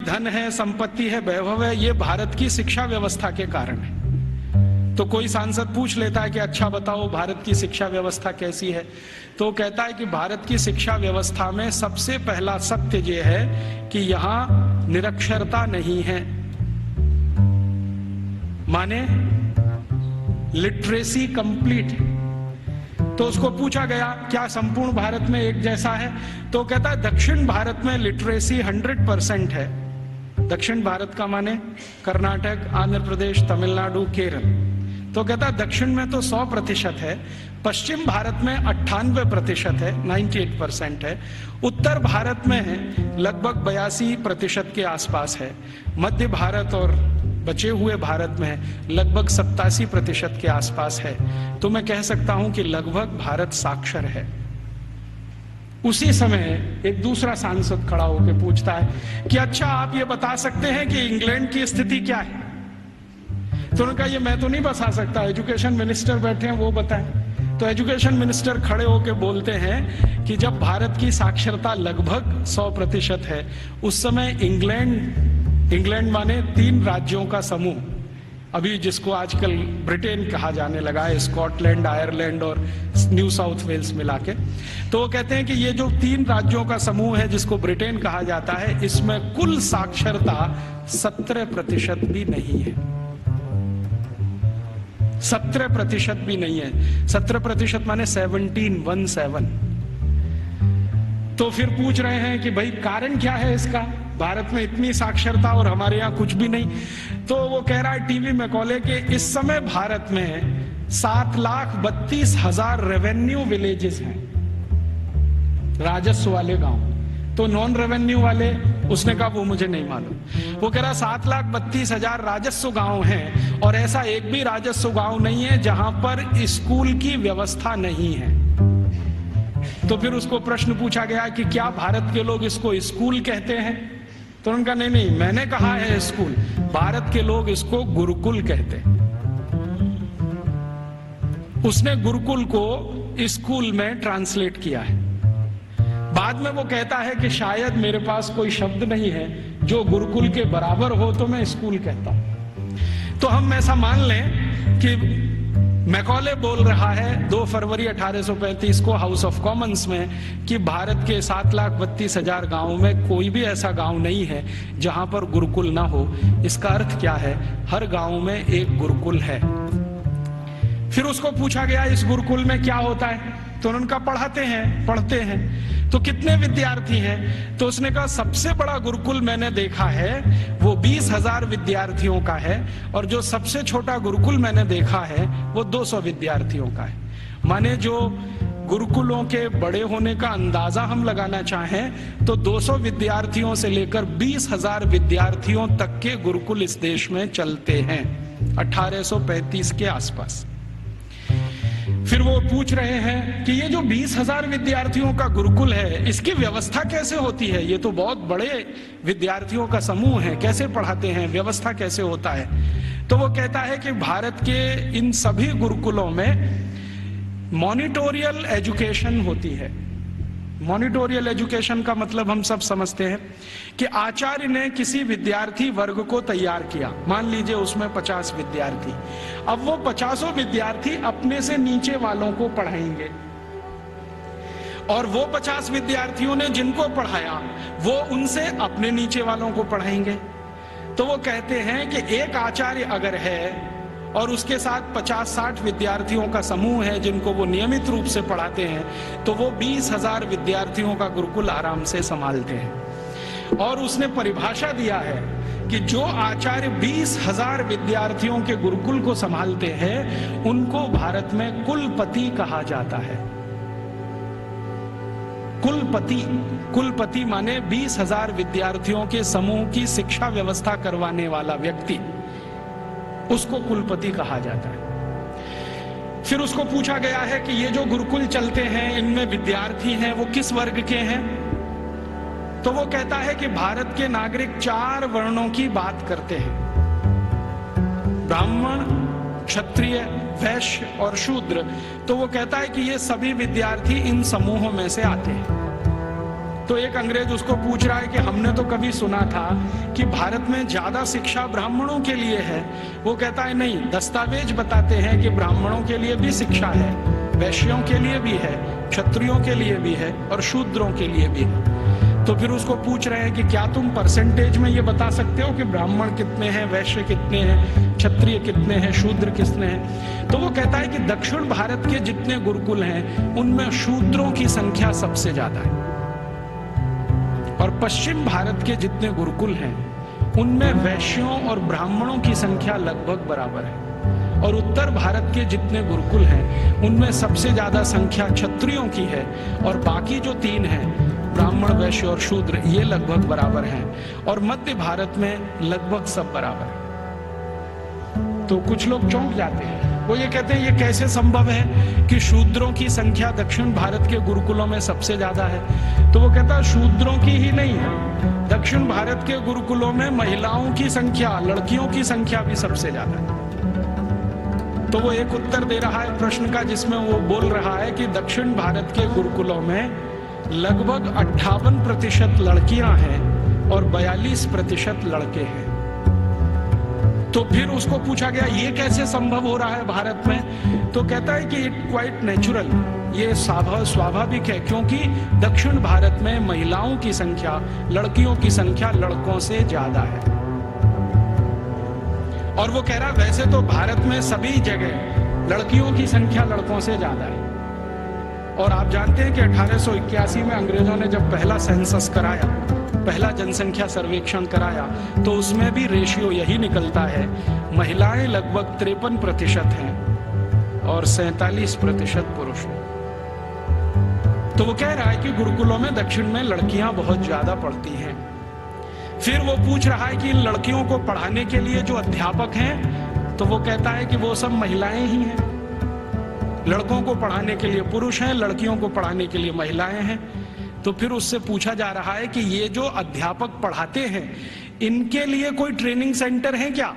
धन है, संपत्ति है, वैभव है, ये भारत की शिक्षा व्यवस्था के कारण है। तो कोई सांसद पूछ लेता है कि अच्छा बताओ भारत की शिक्षा व्यवस्था कैसी है, तो कहता है कि भारत की शिक्षा व्यवस्था में सबसे पहला सत्य ये है कि यहां निरक्षरता नहीं है, माने लिटरेसी कंप्लीट। तो उसको पूछा गया क्या संपूर्ण भारत में एक जैसा है, तो कहता है दक्षिण भारत में लिटरेसी 100% है। दक्षिण भारत का माने कर्नाटक, आंध्र प्रदेश, तमिलनाडु, केरल। तो कहता है दक्षिण में तो 100% है, पश्चिम भारत में 98% है, 98% है, उत्तर भारत में लगभग 82% के आसपास है, मध्य भारत और बचे हुए भारत में लगभग 87% के आसपास है। तो मैं कह सकता हूं कि लगभग भारत साक्षर है। उसी समय एक दूसरा सांसद खड़ा होकर पूछता है कि अच्छा आप ये बता सकते हैं कि इंग्लैंड की स्थिति क्या है। तो उन्होंने कहा ये मैं तो नहीं बता सकता, एजुकेशन मिनिस्टर बैठे हैं वो बताएं। तो एजुकेशन मिनिस्टर खड़े होकर बोलते हैं कि जब भारत की साक्षरता लगभग 100% है, उस समय इंग्लैंड माने 3 राज्यों का समूह, अभी जिसको आजकल ब्रिटेन कहा जाने लगा है, स्कॉटलैंड, आयरलैंड और न्यू साउथ वेल्स मिला के। तो वो कहते हैं कि ये जो 3 राज्यों का समूह है जिसको ब्रिटेन कहा जाता है, इसमें कुल साक्षरता 17% भी नहीं है। 17% भी नहीं है। 17% माने 17। तो फिर पूछ रहे हैं कि भाई कारण क्या है इसका, भारत में इतनी साक्षरता और हमारे यहाँ कुछ भी नहीं। तो वो कह रहा है टीवी मैकॉले के इस समय भारत में 7,32,000 रेवेन्यू विलेजेस हैं, राजस्व वाले गांव। तो नॉन रेवेन्यू वाले, उसने कहा वो मुझे नहीं मालूम। वो कह रहा 7,32,000 राजस्व गांव हैं और ऐसा एक भी राजस्व गांव नहीं है जहां पर स्कूल की व्यवस्था नहीं है। तो फिर उसको प्रश्न पूछा गया कि क्या भारत के लोग इसको स्कूल कहते हैं, तो उनका नहीं, मैंने कहा है स्कूल, भारत के लोग इसको गुरुकुल कहते हैं। उसने गुरुकुल को स्कूल में ट्रांसलेट किया है। बाद में वो कहता है कि शायद मेरे पास कोई शब्द नहीं है जो गुरुकुल के बराबर हो तो मैं स्कूल कहता हूं। तो हम ऐसा मान लें कि मैकॉले बोल रहा है 2 फरवरी 1835 को हाउस ऑफ कॉमन्स में कि भारत के 7,32,000 गांवों में कोई भी ऐसा गांव नहीं है जहां पर गुरुकुल ना हो। इसका अर्थ क्या है, हर गांव में एक गुरुकुल है। फिर उसको पूछा गया इस गुरुकुल में क्या होता है, तो उनका पढ़ते हैं। तो कितने विद्यार्थी हैं, तो उसने कहा सबसे बड़ा गुरुकुल मैंने देखा है वो 20,000 विद्यार्थियों का है, और जो सबसे छोटा गुरुकुल मैंने देखा है वो 200 विद्यार्थियों का है। माने जो गुरुकुलों के बड़े होने का अंदाजा हम लगाना चाहें तो 200 विद्यार्थियों से लेकर 20,000 विद्यार्थियों तक के गुरुकुल इस देश में चलते हैं 1835 के आसपास। फिर वो पूछ रहे हैं कि ये जो 20,000 विद्यार्थियों का गुरुकुल है इसकी व्यवस्था कैसे होती है, ये तो बहुत बड़े विद्यार्थियों का समूह है, कैसे पढ़ाते हैं, व्यवस्था कैसे होता है। तो वो कहता है कि भारत के इन सभी गुरुकुलों में मॉनिटोरियल एजुकेशन होती है। मॉनिटोरियल एजुकेशन का मतलब हम सब समझते हैं कि आचार्य ने किसी विद्यार्थी वर्ग को तैयार किया, मान लीजिए उसमें 50 विद्यार्थी। अब वो 50 विद्यार्थी अपने से नीचे वालों को पढ़ाएंगे और वो 50 विद्यार्थियों ने जिनको पढ़ाया वो उनसे अपने नीचे वालों को पढ़ाएंगे। तो वो कहते हैं कि एक आचार्य अगर है और उसके साथ 50-60 विद्यार्थियों का समूह है जिनको वो नियमित रूप से पढ़ाते हैं, तो वो 20,000 विद्यार्थियों का गुरुकुल आराम से संभालते हैं। और उसने परिभाषा दिया है कि जो आचार्य 20,000 विद्यार्थियों के गुरुकुल को संभालते हैं उनको भारत में कुलपति कहा जाता है। कुलपति माने 20,000 विद्यार्थियों के समूह की शिक्षा व्यवस्था करवाने वाला व्यक्ति, उसको कुलपति कहा जाता है। फिर उसको पूछा गया है कि ये जो गुरुकुल चलते हैं इनमें विद्यार्थी हैं वो किस वर्ग के हैं, तो वो कहता है कि भारत के नागरिक 4 वर्णों की बात करते हैं, ब्राह्मण, क्षत्रिय, वैश्य और शूद्र। तो वो कहता है कि ये सभी विद्यार्थी इन समूहों में से आते हैं। तो एक अंग्रेज उसको पूछ रहा है कि हमने तो कभी सुना था कि भारत में ज्यादा शिक्षा ब्राह्मणों के लिए है। वो कहता है नहीं, दस्तावेज बताते हैं कि ब्राह्मणों के लिए भी शिक्षा है, वैश्यों के लिए भी है, क्षत्रियों के लिए भी है और शूद्रों के लिए भी है। तो फिर उसको पूछ रहे हैं कि क्या तुम परसेंटेज में ये बता सकते हो कि ब्राह्मण कितने हैं, वैश्य कितने हैं, क्षत्रिय कितने हैं, शूद्र कितने हैं। तो वो कहता है कि दक्षिण भारत के जितने गुरुकुल हैं उनमें शूद्रों की संख्या सबसे ज्यादा है, और पश्चिम भारत के जितने गुरुकुल हैं उनमें वैश्यों और ब्राह्मणों की संख्या लगभग बराबर है, और उत्तर भारत के जितने गुरुकुल हैं उनमें सबसे ज्यादा संख्या क्षत्रियों की है, और बाकी जो 3 हैं ब्राह्मण, वैश्य और शूद्र, ये लगभग बराबर हैं, और मध्य भारत में लगभग सब बराबर है। तो कुछ लोग चौंक जाते हैं, वो ये कहते हैं ये कैसे संभव है कि शूद्रों की संख्या दक्षिण भारत के गुरुकुलों में सबसे ज्यादा है। तो वो कहता है शूद्रों की ही नहीं, दक्षिण भारत के गुरुकुलों में महिलाओं की संख्या, लड़कियों की संख्या भी सबसे ज्यादा है। तो वो एक उत्तर दे रहा है प्रश्न का, जिसमें वो बोल रहा है कि दक्षिण भारत के गुरुकुलों में लगभग 58% लड़कियां हैं और 42% लड़के हैं। तो फिर उसको पूछा गया ये कैसे संभव हो रहा है भारत में। तो कहता है कि इट क्वाइट नेचुरल, ये स्वाभाविक है, क्योंकि दक्षिण भारत में महिलाओं की संख्या, लड़कियों की संख्या लड़कों से ज्यादा है। और वो कह रहा है वैसे तो भारत में सभी जगह लड़कियों की संख्या लड़कों से ज्यादा है, और आप जानते हैं कि 1881 में अंग्रेजों ने जब पहला सेंसस कराया, पहला जनसंख्या सर्वेक्षण कराया, तो उसमें भी रेशियो यही निकलता है, महिलाएं लगभग 53% हैं और 47% पुरुष हैं। तो वो कह रहा है कि गुरुकुलों में दक्षिण में लड़कियां बहुत ज्यादा पढ़ती हैं। फिर वो पूछ रहा है कि इन लड़कियों को पढ़ाने के लिए जो अध्यापक हैं, तो वो कहता है कि वो सब महिलाएं ही हैं। लड़कों को पढ़ाने के लिए पुरुष हैं, लड़कियों को पढ़ाने के लिए महिलाएं हैं। तो फिर उससे पूछा जा रहा है कि ये जो अध्यापक पढ़ाते हैं इनके लिए कोई ट्रेनिंग सेंटर है क्या।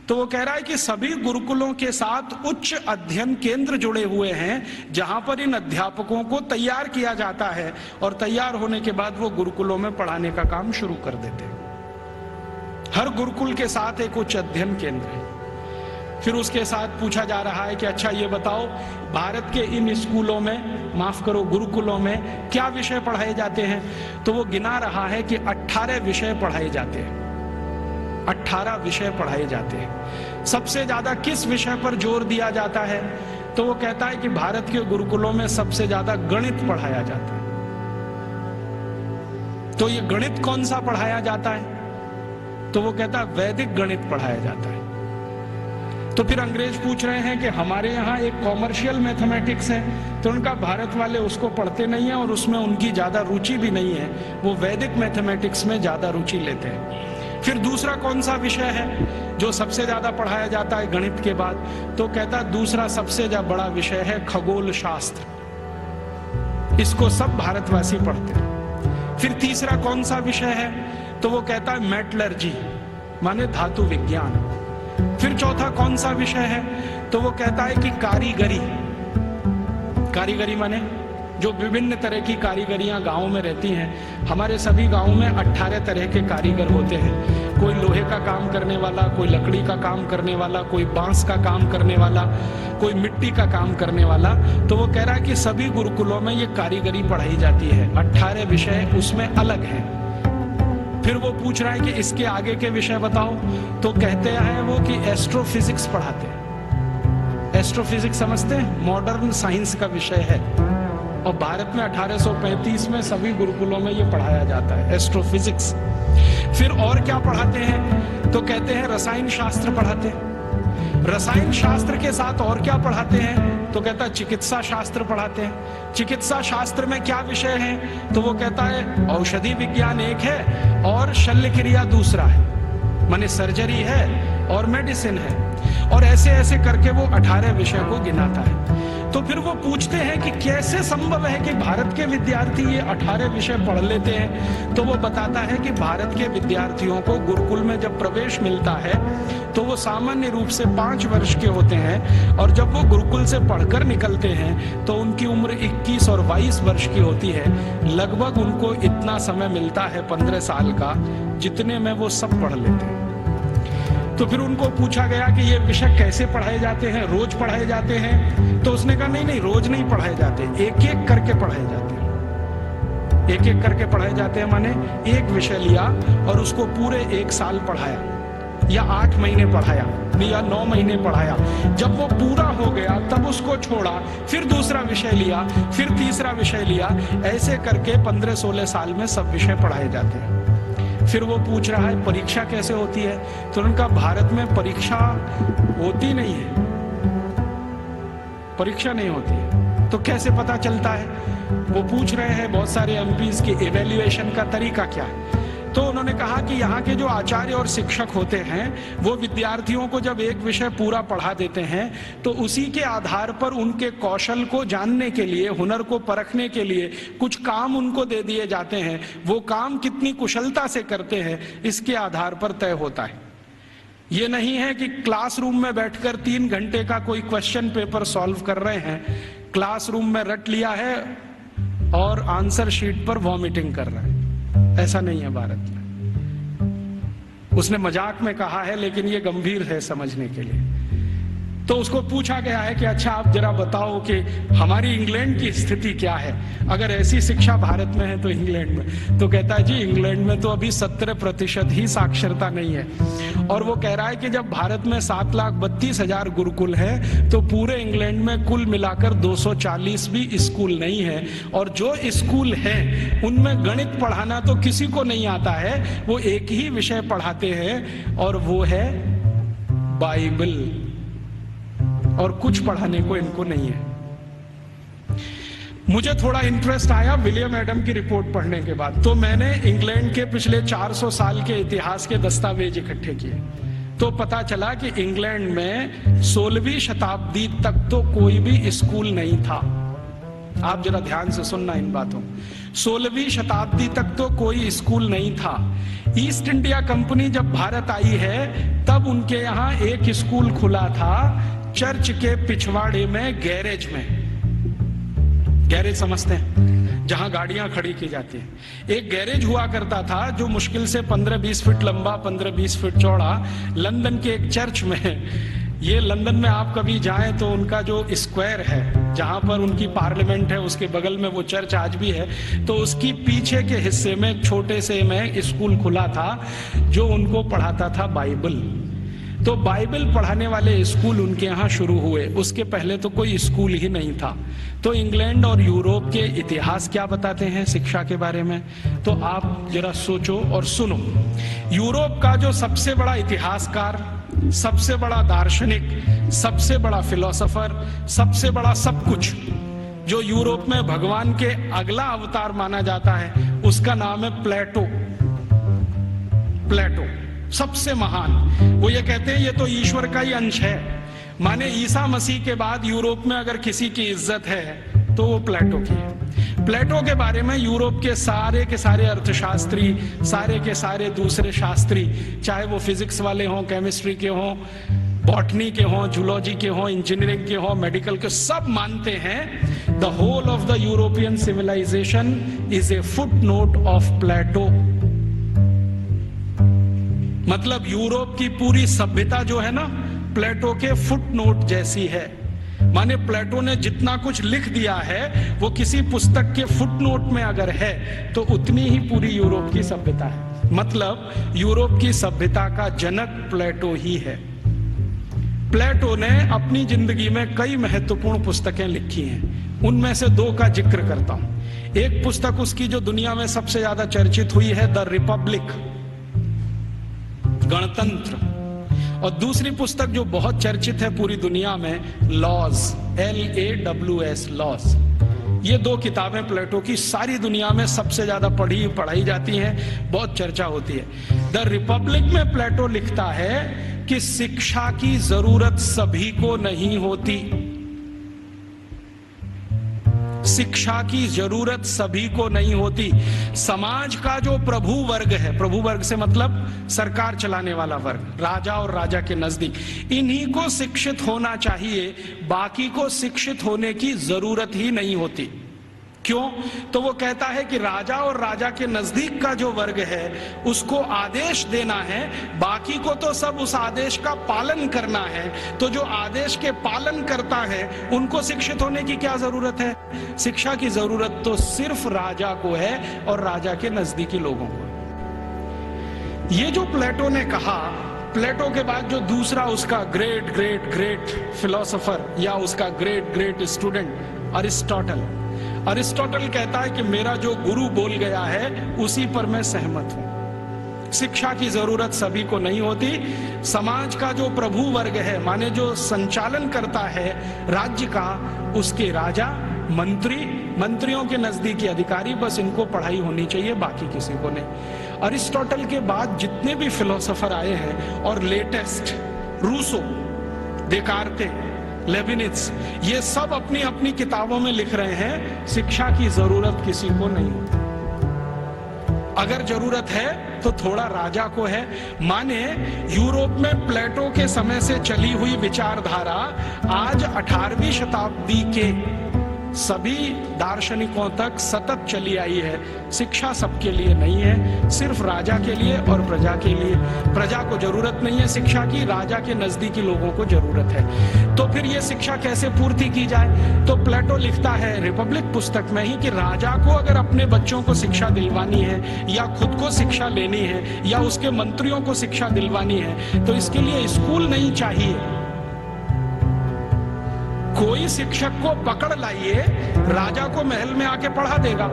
तो वो कह रहा है कि सभी गुरुकुलों के साथ उच्च अध्ययन केंद्र जुड़े हुए हैं, जहां पर इन अध्यापकों को तैयार किया जाता है, और तैयार होने के बाद वो गुरुकुलों में पढ़ाने का काम शुरू कर देते हैं। हर गुरुकुल के साथ एक उच्च अध्ययन केंद्र है। फिर उसके साथ पूछा जा रहा है कि अच्छा ये बताओ, भारत के इन स्कूलों में, माफ करो गुरुकुलों में क्या विषय पढ़ाए जाते हैं। तो वो गिना रहा है कि 18 विषय पढ़ाए जाते हैं, 18 विषय पढ़ाए जाते हैं। सबसे ज्यादा किस विषय पर जोर दिया जाता है। तो वो कहता है कि भारत के गुरुकुलों में सबसे ज्यादा गणित पढ़ाया जाता है। तो ये गणित कौन सा पढ़ाया जाता है। तो वो कहता है वैदिक गणित पढ़ाया जाता है। तो फिर अंग्रेज पूछ रहे हैं कि हमारे यहाँ एक कॉमर्शियल मैथमेटिक्स है, तो उनका भारत वाले उसको पढ़ते नहीं है और उसमें उनकी ज्यादा रुचि भी नहीं है, वो वैदिक मैथमेटिक्स में ज्यादा रुचि लेते हैं। फिर दूसरा कौन सा विषय है जो सबसे ज्यादा पढ़ाया जाता है गणित के बाद। तो कहता दूसरा सबसे ज्यादा बड़ा विषय है खगोल शास्त्र, इसको सब भारतवासी पढ़ते हैं। फिर तीसरा कौन सा विषय है। तो वो कहता है मेटलर्जी, माने धातु विज्ञान। फिर चौथा कौन सा विषय है। तो वो कहता है कि कारीगरी, कारीगरी माने जो विभिन्न तरह की कारीगरियां गांव में रहती हैं। हमारे सभी गांवों में 18 तरह के कारीगर होते हैं। कोई लोहे का काम करने वाला, कोई लकड़ी का काम करने वाला, कोई बांस का काम करने वाला, कोई मिट्टी का काम करने वाला। तो वो कह रहा है कि सभी गुरुकुलों में ये कारीगरी पढ़ाई जाती है, 18 विषय उसमें अलग है। फिर वो पूछ रहा है कि इसके आगे के विषय बताओ। तो कहते हैं वो कि एस्ट्रोफिजिक्स पढ़ाते हैं। एस्ट्रोफिजिक्स समझते हैं, मॉडर्न साइंस का विषय है, और भारत में 1835 में सभी गुरुकुलों में ये पढ़ाया जाता है, एस्ट्रोफिजिक्स। फिर और क्या पढ़ाते हैं। तो कहते हैं रसायन शास्त्र पढ़ाते हैं। रसायन शास्त्र के साथ और क्या पढ़ाते हैं। तो कहता है चिकित्सा शास्त्र पढ़ाते हैं। चिकित्सा शास्त्र में क्या विषय है। तो वो कहता है औषधि विज्ञान एक है और शल्य क्रिया दूसरा है, माने सर्जरी है और मेडिसिन है, और ऐसे ऐसे करके वो 18 विषय को गिनाता है। तो फिर वो पूछते हैं कि कैसे संभव है कि भारत के विद्यार्थी ये 18 विषय पढ़ लेते हैं। तो वो बताता है कि भारत के विद्यार्थियों को गुरुकुल में जब प्रवेश मिलता है तो वो सामान्य रूप से 5 वर्ष के होते हैं, और जब वो गुरुकुल से पढ़कर निकलते हैं तो उनकी उम्र 21 और 22 वर्ष की होती है। लगभग उनको इतना समय मिलता है 15 साल का, जितने में वो सब पढ़ लेते हैं। तो फिर उनको पूछा गया कि ये विषय कैसे पढ़ाए जाते हैं, रोज पढ़ाए जाते हैं? तो उसने कहा नहीं, रोज नहीं पढ़ाए जाते, एक एक करके पढ़ाए जाते हैं। एक एक करके पढ़ाए जाते हैं माने एक विषय लिया और उसको पूरे 1 साल पढ़ाया, या 8 महीने पढ़ाया, या 9 महीने पढ़ाया। जब वो पूरा हो गया तब उसको छोड़ा, फिर दूसरा विषय लिया, फिर तीसरा विषय लिया। ऐसे करके 15-16 साल में सब विषय पढ़ाए जाते हैं। फिर वो पूछ रहा है परीक्षा कैसे होती है? तो उनका भारत में परीक्षा होती नहीं है, परीक्षा नहीं होती है। तो कैसे पता चलता है? वो पूछ रहे हैं बहुत सारे एमपीज की इवैल्यूएशन का तरीका क्या है। तो उन्होंने कहा कि यहाँ के जो आचार्य और शिक्षक होते हैं वो विद्यार्थियों को जब एक विषय पूरा पढ़ा देते हैं तो उसी के आधार पर उनके कौशल को जानने के लिए, हुनर को परखने के लिए कुछ काम उनको दे दिए जाते हैं। वो काम कितनी कुशलता से करते हैं इसके आधार पर तय होता है। ये नहीं है कि क्लासरूम में बैठकर 3 घंटे का कोई क्वेश्चन पेपर सॉल्व कर रहे हैं, क्लासरूम में रट लिया है और आंसर शीट पर वॉमिटिंग कर रहे हैं। ऐसा नहीं है भारत में। उसने मजाक में कहा है लेकिन ये गंभीर है समझने के लिए। तो उसको पूछा गया है कि अच्छा आप जरा बताओ कि हमारी इंग्लैंड की स्थिति क्या है, अगर ऐसी शिक्षा भारत में है तो इंग्लैंड में। तो कहता है जी इंग्लैंड में तो अभी 17% ही साक्षरता नहीं है। और वो कह रहा है कि जब भारत में 7,32,000 गुरुकुल है तो पूरे इंग्लैंड में कुल मिलाकर 240 भी स्कूल नहीं है, और जो स्कूल है उनमें गणित पढ़ाना तो किसी को नहीं आता है। वो एक ही विषय पढ़ाते हैं और वो है बाइबल, और कुछ पढ़ाने को इनको नहीं है। मुझे थोड़ा इंटरेस्ट आया विलियम एडम की रिपोर्ट पढ़ने के बाद, तो मैंने इंग्लैंड के पिछले 400 साल के इतिहास के दस्तावेज इकट्ठे किए। तो पता चला कि इंग्लैंड में 16वीं शताब्दी तक तो कोई भी स्कूल नहीं था। आप जरा ध्यान से सुनना इन बातों। 16वीं शताब्दी तक तो कोई स्कूल नहीं था। ईस्ट इंडिया कंपनी जब भारत आई है तब उनके यहाँ एक स्कूल खुला था, चर्च के पिछवाड़े में, गैरेज में। गैरेज समझते हैं, जहां गाड़ियां खड़ी की जाती हैं। एक गैरेज हुआ करता था जो मुश्किल से 15-20 फीट लंबा, 15-20 फीट चौड़ा, लंदन के एक चर्च में। ये लंदन में आप कभी जाएं तो उनका जो स्क्वायर है जहां पर उनकी पार्लियामेंट है उसके बगल में वो चर्च आज भी है, तो उसकी पीछे के हिस्से में एक छोटे से में स्कूल खुला था जो उनको पढ़ाता था बाइबल। तो बाइबल पढ़ाने वाले स्कूल उनके यहाँ शुरू हुए, उसके पहले तो कोई स्कूल ही नहीं था। तो इंग्लैंड और यूरोप के इतिहास क्या बताते हैं शिक्षा के बारे में, तो आप जरा सोचो और सुनो। यूरोप का जो सबसे बड़ा इतिहासकार, सबसे बड़ा दार्शनिक, सबसे बड़ा फिलोसोफर, सबसे बड़ा सब कुछ, जो यूरोप में भगवान के अगला अवतार माना जाता है, उसका नाम है प्लेटो। प्लेटो सबसे महान। वो ये कहते हैं ये तो ईश्वर का ही अंश है। माने ईसा मसीह के बाद यूरोप में अगर किसी की इज्जत है तो वो प्लेटो की है। प्लेटो के बारे में यूरोप के सारे अर्थशास्त्री, सारे के सारे दूसरे शास्त्री, चाहे वो फिजिक्स वाले हों, केमिस्ट्री के हों, बॉटनी के हों, जूलॉजी के हों, इंजीनियरिंग के हों, मेडिकल के, सब मानते हैं the whole of the European civilization is a footnote of Plato. मतलब यूरोप की पूरी सभ्यता जो है ना, प्लेटो के फुटनोट जैसी है। माने प्लेटो ने जितना कुछ लिख दिया है वो किसी पुस्तक के फुटनोट में अगर है तो उतनी ही पूरी यूरोप की सभ्यता है। मतलब यूरोप की सभ्यता का जनक प्लेटो ही है। प्लेटो ने अपनी जिंदगी में कई महत्वपूर्ण पुस्तकें लिखी हैं, उनमें से 2 का जिक्र करता हूं। एक पुस्तक उसकी जो दुनिया में सबसे ज्यादा चर्चित हुई है, द रिपब्लिक, गणतंत्र, और दूसरी पुस्तक जो बहुत चर्चित है पूरी दुनिया में, लॉज, LAWS, लॉज। ये 2 किताबें प्लेटो की सारी दुनिया में सबसे ज्यादा पढ़ाई जाती हैं, बहुत चर्चा होती है। द रिपब्लिक में प्लेटो लिखता है कि शिक्षा की जरूरत सभी को नहीं होती। शिक्षा की जरूरत सभी को नहीं होती। समाज का जो प्रभु वर्ग है, प्रभु वर्ग से मतलब सरकार चलाने वाला वर्ग, राजा और राजा के नजदीक, इन्हीं को शिक्षित होना चाहिए, बाकी को शिक्षित होने की जरूरत ही नहीं होती। क्यों? तो वो कहता है कि राजा और राजा के नजदीक का जो वर्ग है उसको आदेश देना है, बाकी को तो सब उस आदेश का पालन करना है। तो जो आदेश के पालन करता है उनको शिक्षित होने की क्या जरूरत है? शिक्षा की जरूरत तो सिर्फ राजा को है और राजा के नजदीकी लोगों को। ये जो प्लेटो ने कहा, प्लेटो के बाद जो दूसरा उसका ग्रेट ग्रेट ग्रेट फिलोसोफर या उसका ग्रेट ग्रेट स्टूडेंट अरिस्टोटल कहता है कि मेरा जो गुरु बोल गया है उसी पर मैं सहमत हूं। शिक्षा की जरूरत सभी को नहीं होती। समाज का जो प्रभु वर्ग है, माने जो संचालन करता है राज्य का, उसके राजा, मंत्रियों के नजदीकी अधिकारी, बस इनको पढ़ाई होनी चाहिए, बाकी किसी को नहीं। अरिस्टोटल के बाद जितने भी फिलोसोफर आए हैं और लेटेस्ट रूसो, देकार्ते, लेबिनिट्स, ये सब अपनी अपनी किताबों में लिख रहे हैं शिक्षा की जरूरत किसी को नहीं होती। अगर जरूरत है तो थोड़ा राजा को है। माने यूरोप में प्लेटो के समय से चली हुई विचारधारा आज 18वीं शताब्दी के सभी दार्शनिकों तक सतत चली आई है। शिक्षा सबके लिए नहीं है, सिर्फ राजा के लिए और प्रजा के लिए। प्रजा को जरूरत नहीं है शिक्षा की, राजा के नजदीकी लोगों को जरूरत है। तो फिर ये शिक्षा कैसे पूर्ति की जाए? तो प्लेटो लिखता है रिपब्लिक पुस्तक में ही कि राजा को अगर अपने बच्चों को शिक्षा दिलवानी है या खुद को शिक्षा लेनी है या उसके मंत्रियों को शिक्षा दिलवानी है तो इसके लिए स्कूल नहीं चाहिए। कोई शिक्षक को पकड़ लाइए, राजा को महल में आके पढ़ा देगा।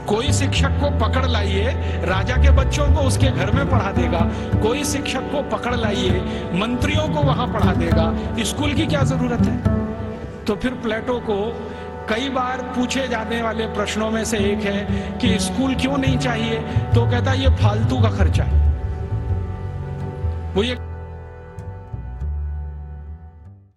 कोई शिक्षक को पकड़ लाइए, राजा के बच्चों को उसके घर में पढ़ा देगा। कोई शिक्षक को पकड़ लाइए, मंत्रियों को वहां पढ़ा देगा। स्कूल की क्या जरूरत है? तो फिर प्लेटो को कई बार पूछे जाने वाले प्रश्नों में से एक है कि स्कूल क्यों नहीं चाहिए? तो कहता है ये फालतू का खर्चा है। वो ये